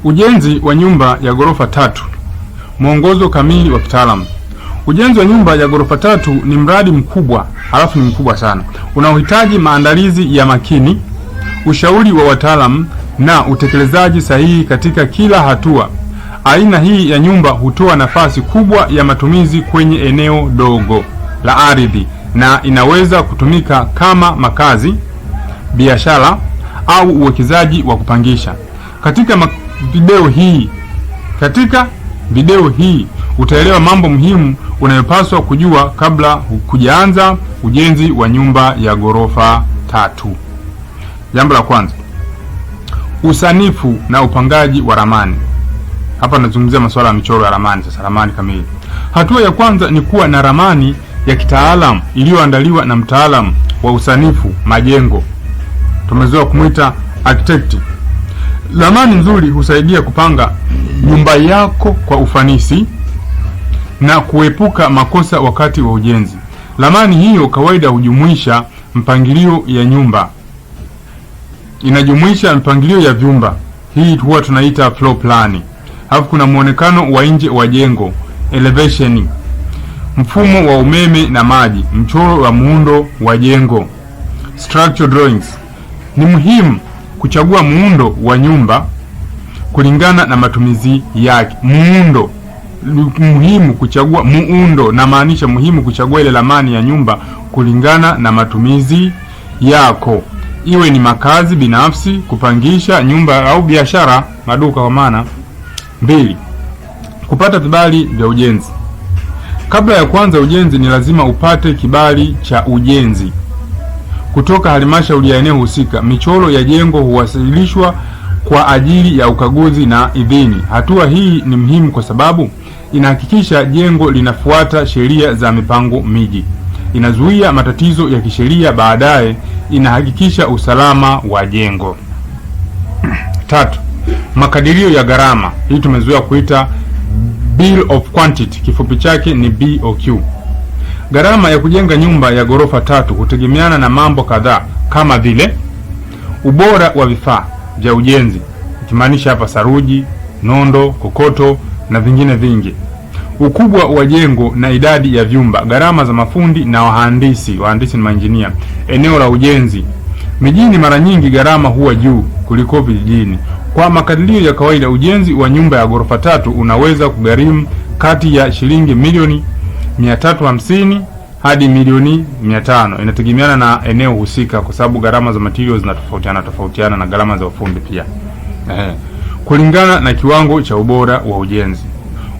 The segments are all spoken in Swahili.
Ujenzi wa nyumba ya ghorofa 3. Mwongozo kamili wa kitaalamu. Ujenzi wa nyumba ya ghorofa 3 ni mradi mkubwa, halafu ni mkubwa sana, unaohitaji maandalizi ya makini, ushauri wa wataalamu na utekelezaji sahihi katika kila hatua. Aina hii ya nyumba hutoa nafasi kubwa ya matumizi kwenye eneo dogo la ardhi na inaweza kutumika kama makazi, biashara au uwekezaji wa kupangisha. Katika video hii utaelewa mambo muhimu unayopaswa kujua kabla kujaanza ujenzi wa nyumba ya ghorofa 3. Jambo la kwanza, usanifu na upangaji wa ramani. Hapa nazungumzia masuala ya michoro ya ramani. Sasa ramani kamili. Hatua ya kwanza ni kuwa na ramani ya kitaalamu iliyoandaliwa na mtaalamu wa usanifu majengo, tumezoea kumuita architect. Ramani nzuri husaidia kupanga nyumba yako kwa ufanisi na kuepuka makosa wakati wa ujenzi. Ramani hiyo kawaida hujumuisha mpangilio ya nyumba, inajumuisha mpangilio ya vyumba, hii huwa tunaita floor plan. Alafu kuna muonekano wa nje wa jengo, elevation, mfumo wa umeme na maji, mchoro wa muundo wa jengo, structural drawings. Ni muhimu kuchagua muundo wa nyumba kulingana na matumizi yake. Muhimu kuchagua muundo, na maanisha muhimu kuchagua ile ramani ya nyumba kulingana na matumizi yako, iwe ni makazi binafsi, kupangisha nyumba au biashara, maduka kwa maana. 2. Kupata vibali vya ujenzi. Kabla ya kuanza ujenzi ni lazima upate kibali cha ujenzi kutoka halmashauri ya eneo husika. Michoro ya jengo huwasilishwa kwa ajili ya ukaguzi na idhini. Hatua hii ni muhimu kwa sababu inahakikisha jengo linafuata sheria za mipango miji, inazuia matatizo ya kisheria baadaye, inahakikisha usalama wa jengo. 3. Makadirio ya gharama. Hii tumezoea kuita bill of quantity, kifupi chake ni BOQ. Gharama ya kujenga nyumba ya ghorofa 3 hutegemeana na mambo kadhaa kama vile ubora wa vifaa vya ujenzi, ikimaanisha hapa saruji, nondo, kokoto na vingine vingi, ukubwa wa jengo na idadi ya vyumba, gharama za mafundi na wahandisi ni mainjinia, eneo la ujenzi. Mijini mara nyingi gharama huwa juu kuliko vijijini. Kwa makadirio ya kawaida, ujenzi wa nyumba ya ghorofa 3 unaweza kugharimu kati ya shilingi milioni 350 hadi milioni 500. Inategemeana na eneo husika, kwa sababu gharama za materials zinatofautiana na gharama za ufundi pia. Kulingana na kiwango cha ubora wa ujenzi.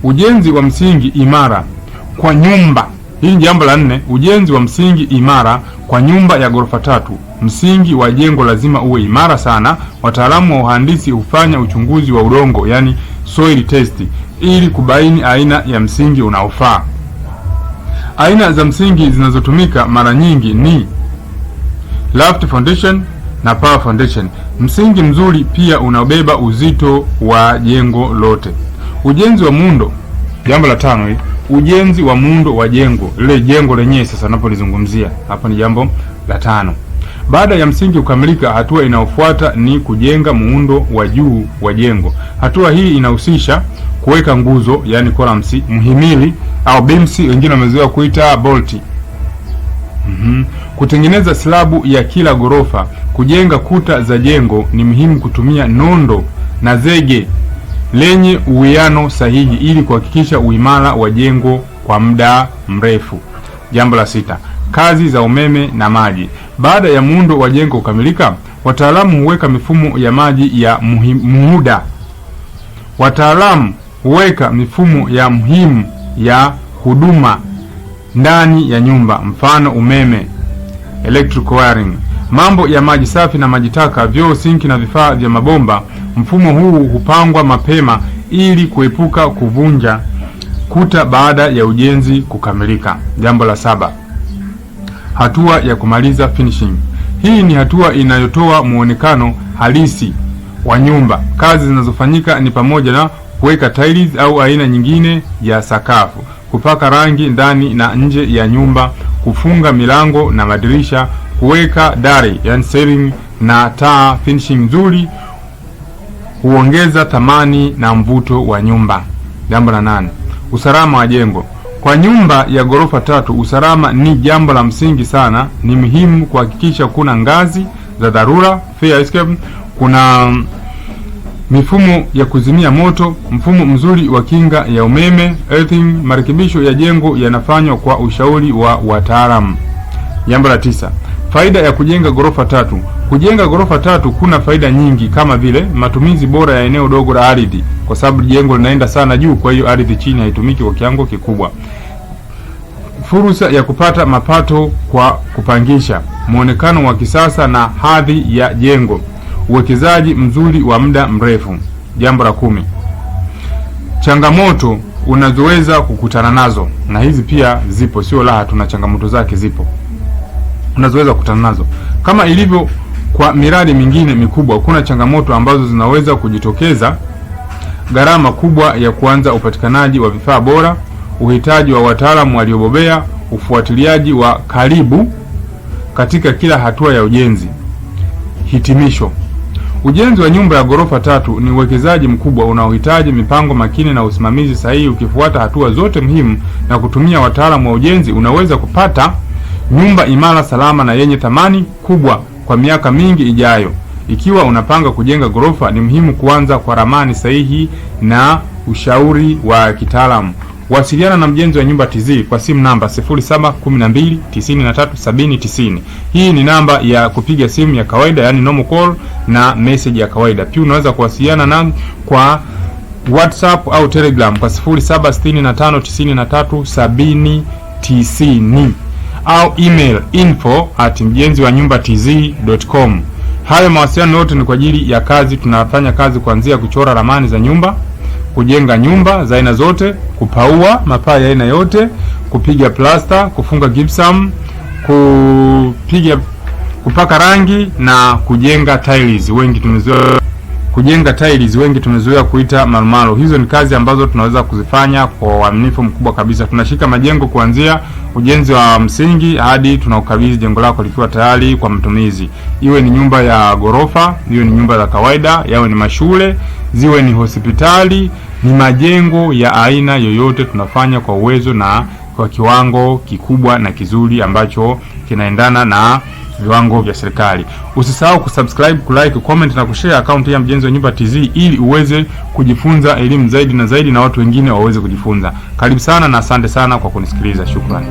Ujenzi wa msingi imara kwa nyumba. Hii ni jambo la 4. Ujenzi wa msingi imara kwa nyumba ya ghorofa 3. Msingi wa jengo lazima uwe imara sana. Wataalamu wa uhandisi hufanya uchunguzi wa udongo, yani soil test, ili kubaini aina ya msingi unaofaa. Aina za msingi zinazotumika mara nyingi ni raft foundation na power foundation. Msingi mzuri pia unabeba uzito wa jengo lote. Ujenzi wa muundo. Jambo la 5 ujenzi wa muundo wa jengo, lile jengo lenyewe sasa napolizungumzia hapa ni jambo la 5. Baada ya msingi kukamilika, hatua inayofuata ni kujenga muundo wa juu wa jengo. Hatua hii inahusisha kuweka nguzo, yani columns, mhimili au beams, wengine wamezoea kuita bolt. Kutengeneza slabu ya kila ghorofa. Kujenga kuta za jengo ni muhimu kutumia nondo na zege lenye uwiano sahihi ili kuhakikisha uimara wa jengo kwa muda mrefu. Jambo la 6, kazi za umeme na maji. Baada ya muundo wa jengo kukamilika, wataalamu huweka mifumo ya maji ya muda. Wataalamu huweka mifumo ya muhimu ya huduma ndani ya nyumba, mfano umeme, electrical wiring, mambo ya maji safi na maji taka, vyoo, sinki na vifaa vya mabomba. Mfumo huu hupangwa mapema ili kuepuka kuvunja kuta baada ya ujenzi kukamilika. Jambo la 7, hatua ya kumaliza finishing. Hii ni hatua inayotoa muonekano halisi wa nyumba. Kazi zinazofanyika ni pamoja na kuweka tiles au aina nyingine ya sakafu, kupaka rangi ndani na nje ya nyumba, kufunga milango na madirisha, kuweka dari, yani ceiling na taa. Finishing nzuri huongeza thamani na mvuto wa nyumba. Jambo la 8, usalama wa jengo. Kwa nyumba ya ghorofa 3, usalama ni jambo la msingi sana. Ni muhimu kuhakikisha kuna ngazi za dharura, fire escape, kuna mifumo ya kuzimia moto, mfumo mzuri wa kinga ya umeme, earthing. Marekebisho ya jengo yanafanywa kwa ushauri wa wataalamu. Jambo la 9, faida ya kujenga ghorofa 3. Kujenga ghorofa 3 kuna faida nyingi, kama vile matumizi bora ya eneo dogo la ardhi, kwa sababu jengo linaenda sana juu, kwa hiyo ardhi chini haitumiki kwa kiwango kikubwa. Fursa ya kupata mapato kwa kupangisha, muonekano wa kisasa na hadhi ya jengo, uwekezaji mzuri wa muda mrefu. Jambo la 10, changamoto unazoweza kukutana nazo, na hizi pia zipo, sio la hatuna, changamoto zake zipo, unazoweza kukutana nazo. Kama ilivyo kwa miradi mingine mikubwa, kuna changamoto ambazo zinaweza kujitokeza: gharama kubwa ya kuanza, upatikanaji wa vifaa bora, uhitaji wa wataalamu waliobobea, ufuatiliaji wa karibu katika kila hatua ya ujenzi. Hitimisho: ujenzi wa nyumba ya ghorofa 3 ni uwekezaji mkubwa unaohitaji mipango makini na usimamizi sahihi. Ukifuata hatua zote muhimu na kutumia wataalamu wa ujenzi, unaweza kupata nyumba imara, salama na yenye thamani kubwa kwa miaka mingi ijayo. Ikiwa unapanga kujenga ghorofa, ni muhimu kuanza kwa ramani sahihi na ushauri wa kitaalamu. Wasiliana na Mjenzi wa Nyumba TZ kwa simu namba 0712937090. Hii ni namba ya kupiga simu ya kawaida, yani normal call, na message ya kawaida. Pia unaweza kuwasiliana nami kwa WhatsApp au Telegram kwa 0765937090 au email info@mjenziwanyumbatz.com. Hayo mawasiliano yote ni kwa ajili ya kazi. Tunafanya kazi kuanzia kuchora ramani za nyumba, kujenga nyumba za aina zote, kupaua mapaa ya aina yote, kupiga plasta, kufunga gypsum, kupaka rangi na kujenga tiles. Wengi tumezoea kuita marmaro. Hizo ni kazi ambazo tunaweza kuzifanya kwa uaminifu mkubwa kabisa. Tunashika majengo kuanzia ujenzi wa msingi hadi tunaukabidhi jengo lako likiwa tayari kwa matumizi. Iwe ni nyumba ya ghorofa, iwe ni nyumba za kawaida, yawe ni mashule, ziwe ni hospitali, ni majengo ya aina yoyote, tunafanya kwa uwezo na kwa kiwango kikubwa na kizuri ambacho kinaendana na viwango vya serikali. Usisahau kusubscribe, kulike, comment na kushare account ya Mjenzi wa Nyumba TZ ili uweze kujifunza elimu zaidi na zaidi na watu wengine waweze kujifunza. Karibu sana na asante sana kwa kunisikiliza. Shukrani.